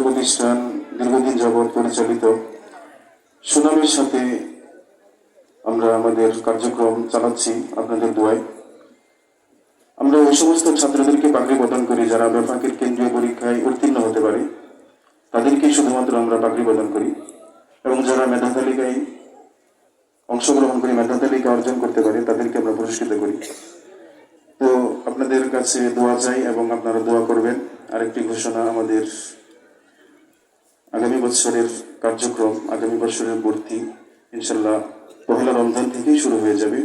প্রতিষ্ঠান দীর্ঘদিন যাবৎ পরিচালিত সুনামের সাথে আমরা আমাদের কার্যক্রম চালাচ্ছি আপনাদের দোয়ায়। আমরা ওই সমস্ত ছাত্রদেরকে পাগড়ি প্রদান করি যারা বেফাকের কেন্দ্রীয় পরীক্ষায় উত্তীর্ণ হতে পারে, তাদেরকেই শুধুমাত্র আমরা পাগড়ি প্রদান করি, এবং যারা মেধা তালিকায় অংশগ্রহণ করে মেধা তালিকা অর্জন করতে পারে তাদেরকে আমরা পুরস্কৃত করি। তো আপনাদের কাছে দোয়া চাই এবং আপনারা দোয়া করবেন। আরেকটি ঘোষণা, আমাদের আগামী বছরের কার্যক্রম, আগামী বছরের ভর্তি ইনশাল্লাহ পহেলা রমজান থেকেই শুরু হয়ে যাবে।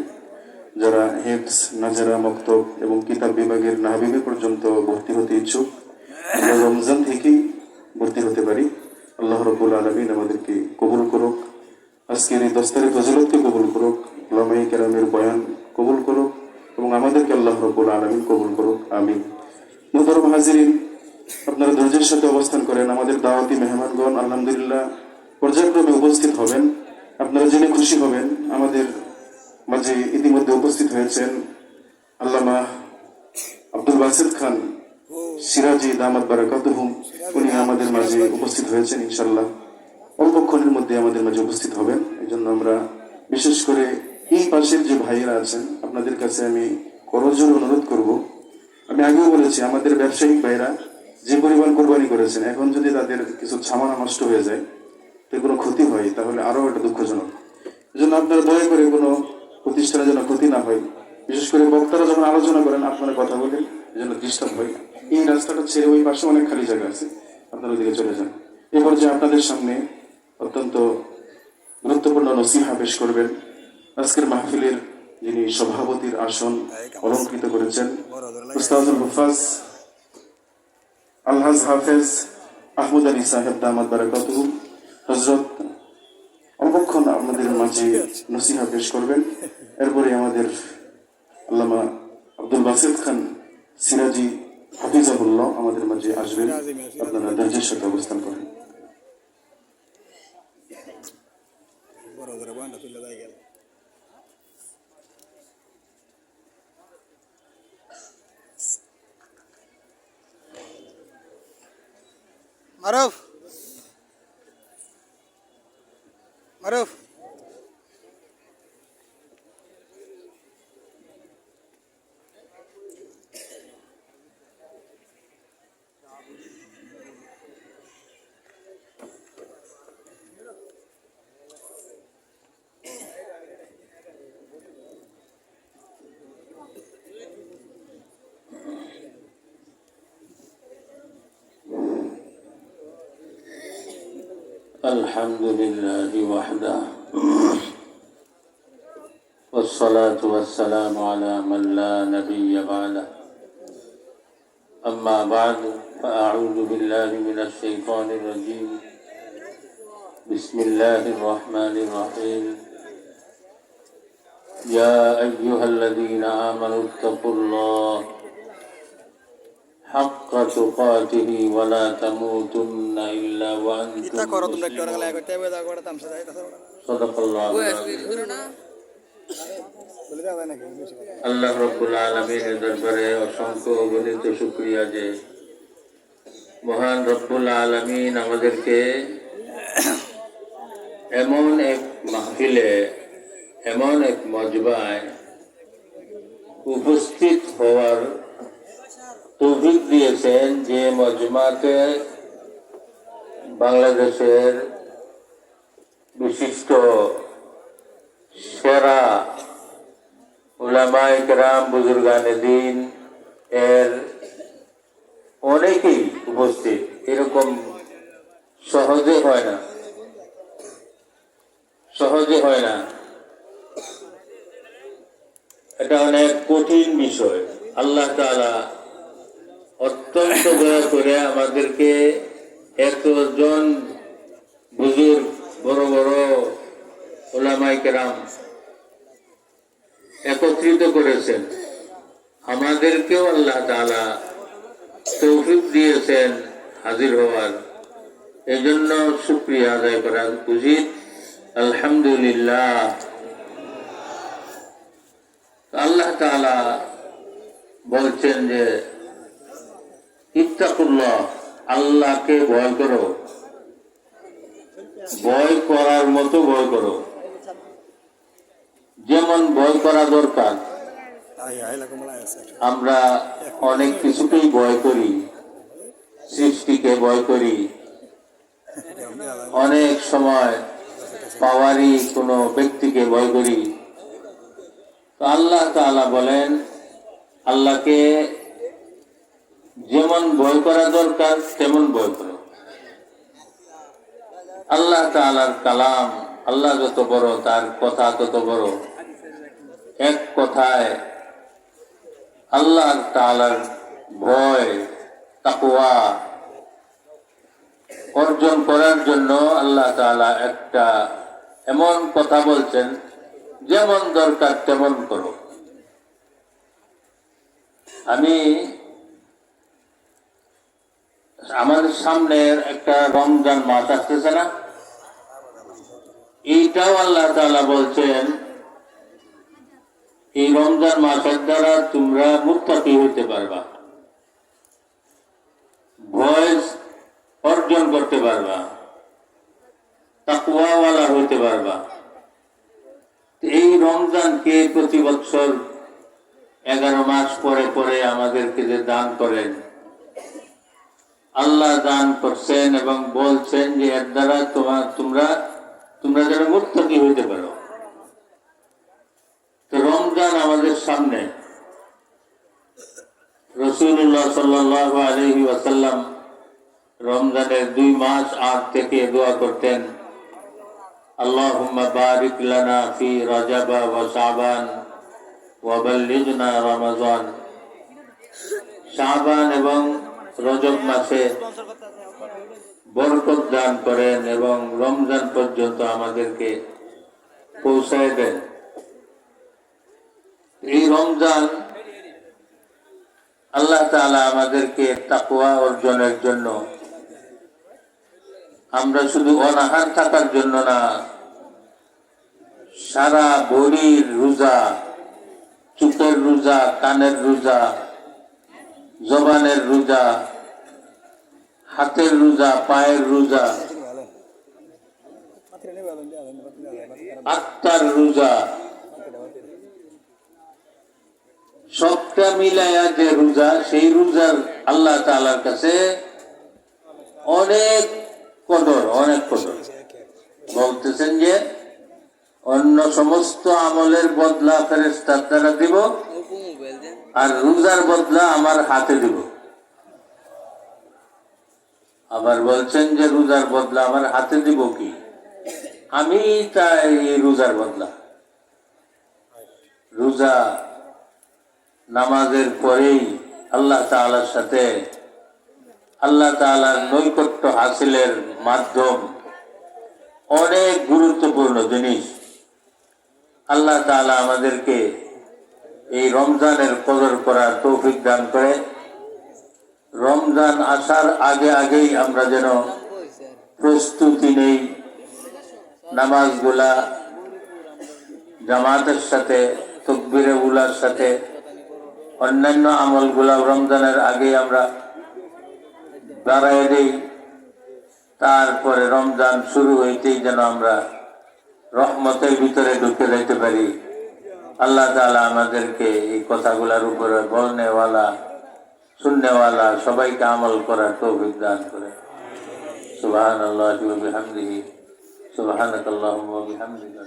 যারা হেফজ, নাজারা, মক্তব এবং কিতাব বিভাগের নাহাবিবে পর্যন্ত ভর্তি হতে ইচ্ছুক, আমরা রমজান থেকেই ভর্তি হতে পারি। আল্লাহ রাব্বুল আলামিন আমাদেরকে কবুল করুক, আজকের এই দস্তারে ফজিলতকে কবুল করুক, উলামায়ে কেরামের বয়ান কবুল করুক এবং আমাদেরকে আল্লাহ রাব্বুল আলামিন কবুল করুক, আমিন। মুহতারাম হাজিরিন, আপনারা ধৈর্যের সাথে অবস্থান করেন। আমাদের দাওয়াতি মেহমানগণ আলহামদুলিল্লাহ পর্যায়ক্রমে উপস্থিত হবেন। আপনারা জেনে খুশি হবেন, আমাদের মাঝে ইতিমধ্যে উপস্থিত হয়েছেন আল্লামা আব্দুল বাসিত খান সিরাজি দামাত বারাকাতুহুম। উনি আমাদের মাঝে উপস্থিত হয়েছেন, ইনশাল্লাহ অল্পক্ষণের মধ্যে আমাদের মাঝে উপস্থিত হবেন। এই জন্য আমরা বিশেষ করে এই পাশের যে ভাইয়েরা আছেন আপনাদের কাছে আমি করজোর অনুরোধ করব। আমি আগেও বলেছি, আমাদের ব্যবসায়িক ভাইরা যে পরিমাণ কোরবানি করেছেন, এখন যদি তাদের কিছু ছামানা নষ্ট হয়ে যায়, তো কোনো ক্ষতি হয়, তাহলে আরো একটা দুঃখজনক। এই জন্য আপনারা দয়া করে কোনো প্রতিষ্ঠানে যেন ক্ষতি না হয়, বিশেষ করে বক্তারা যখন আলোচনা করেন আপনারা কথা বলেন যেন ডিস্টার্ব হয়। এই রাস্তাটা ছেড়ে ওই পাশে অনেক খালি জায়গা আছে, আপনারা ওইদিকে চলে যান। এরপর যে আপনাদের সামনে অত্যন্ত গুরুত্বপূর্ণ নসিহা পেশ করবেন আজকের মাহফিলের যিনি সভাপতির আসন অলঙ্কৃত করেছেন, উস্তাদুল হুফাজ আলহাজ হাফেজ আহমদ আলী সাহেব দামাত বারাকাতুহু হযরত অল্পক্ষণ আমাদের মাঝে নসিহা পেশ করবেন। এরপরে আমাদের আল্লামা আব্দুল বাসিত খান সিরাজি হাফিজাহুল্লাহ আমাদের মাঝে আসবেন। আপনারা ধৈর্যের সাথে অবস্থান করেন। মারুফ মারুফ الحمد لله وحده والصلاة والسلام على من لا نبي بعده أما بعد فأعوذ بالله من الشيطان الرجيم بسم الله الرحمن الرحيم يا أيها الذين آمنوا اتقوا الله حق تقاته ولا تموتن إلا وأنتم مسلمون صدق الله العظيم আল্লাহ রাব্বুল আলামিনের দরবারে অসংখ্য অগণিত শুকরিয়া যে মহান রব্বুল আলামিন আমাদেরকে এমন এক মাহফিলে, এমন এক মজবায় উপস্থিত হওয়ার তৌফিক দিয়েছেন, যে মজমাকে বাংলাদেশের বিশিষ্ট সেরা উলামায়ে কেরাম, বুজুর্গানে দ্বীন এর অনেকেই উপস্থিত। এরকম সহজে হয় না, সহজে হয় না। এটা অনেক কঠিন বিষয়। আল্লাহ তাআলা অত্যন্ত দয়া করে আমাদেরকে এতজন বুজুর্গ, বড় বড় উলামায়ে কেরাম একত্রিত করেছেন। আমাদেরকেও আল্লাহ তাআলা তৌফিক দিয়েছেন হাজির হওয়ার। এজন্য শুকরিয়া আদায় করা উচিত। আলহামদুলিল্লাহ। আল্লাহ তাআলা বলছেন যে ইত্তাকুল্লাহ, আল্লাহকে ভয় করো, ভয় করার মতো ভয় করো, যেমন ভয় করা দরকার। আমরা অনেক কিছুকেই ভয় করি, সৃষ্টিকে ভয় করি, অনেক সময় পাওয়ারই কোনো ব্যক্তিকে ভয় করি। তো আল্লাহ তাআলা বলেন, আল্লাহকে যেমন ভয় করা দরকার তেমন ভয় করো। আল্লাহ তাআলার কালাম, আল্লাহ যত বড়, তার কথা তত বড়। এক কথায় আল্লাহ তাআলার ভয়, তাকওয়া অর্জন করার জন্য আল্লাহ তাআলা একটা এমন কথা বলছেন, যেমন দরকার তেমন করো। আমি আমাদের সামনে একটা রমজান মাস আসতেছে না, এইটাও আল্লাহ তাআলা বলছেন এই রমজান মাসের দ্বারা তোমরা মুত্তাকি হইতে পারবা, ভয় অর্জন করতে পারবা, তাকওয়াওয়ালা হইতে পারবা। এই রমজানকে প্রতি বছর 11 মাস পরে পরে আমাদেরকে যে দান করেন, আল্লাহ দান করছেন এবং বলছেন যে এর দ্বারা তোমরা যেন মুত্তাকি হইতে পারো। তো রমজান আমাদের সামনে। রাসূলুল্লাহ সাল্লাল্লাহু আলাইহি ওয়াসাল্লাম রমজানের 2 মাস আগ থেকে দোয়া করতেন, আল্লাহুম্মা বারিক লানা ফি রজব ওয়া শাবান ওয়া বাল্লিগনা রমাজান। শাবান এবং রজব মাসে বরকত দান করেন এবং রমজান পর্যন্ত আমাদেরকে পৌঁছায় দেন। এই রমজান আল্লাহ তাআলা আমাদেরকে তাকওয়া অর্জনের জন্য, আমরা শুধু অনাহার থাকার জন্য না, সারা ভরির রোজা, চোখের রোজা, কানের রোজা, জবানের রোজা, হাতের রোজা, পায়ের রোজা, আত্মার রোজা, সবটা মিলাইয়া যে রোজা, সেই রোজার আল্লাহ তাআলার কাছে অনেক কদর, অনেক কদর। বলতেছেন যে অন্য সমস্ত আমলের বদলা ফেরেশতার দ্বারা দিব, আর রোজার বদলা আমার হাতে দিব। আবার বলছেন যে রোজার বদলা আমার হাতে দিব কি? আমি চাই রোজার বদলা। রোজা নামাজের পরেই আল্লাহ তাআলার সাথে আল্লাহ তাআলার নৈকট্য হাসিলের মাধ্যম, অনেক গুরুত্বপূর্ণ জিনিস। আল্লাহ তাআলা আমাদেরকে এই রমজানের কদর করার তৌফিক দান করে। রমজান আসার আগে আগেই আমরা যেন প্রস্তুতি নেই, নামাজগুলা জামাতের সাথে, তাকবীরে উলার সাথে, অন্যান্য আমলগুলা রমজানের আগে আমরা বাড়াই দেই। তারপরে রমজান শুরু হইতেই যেন আমরা রহমতের ভিতরে ঢুকে যাইতে পারি। আল্লাহ তাআলা আমাদেরকে এই কথাগুলোর উপরে বলনেওয়ালা, শুননেওয়ালা সবাইকে আমল করার তৌফিক দান করে। সুবহানাল্লাহি ওয়া বিহামদিহি, সুবহানাকাল্লাহুম্মা ওয়া বিহামদিকা।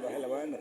বাহিলা বাহিলা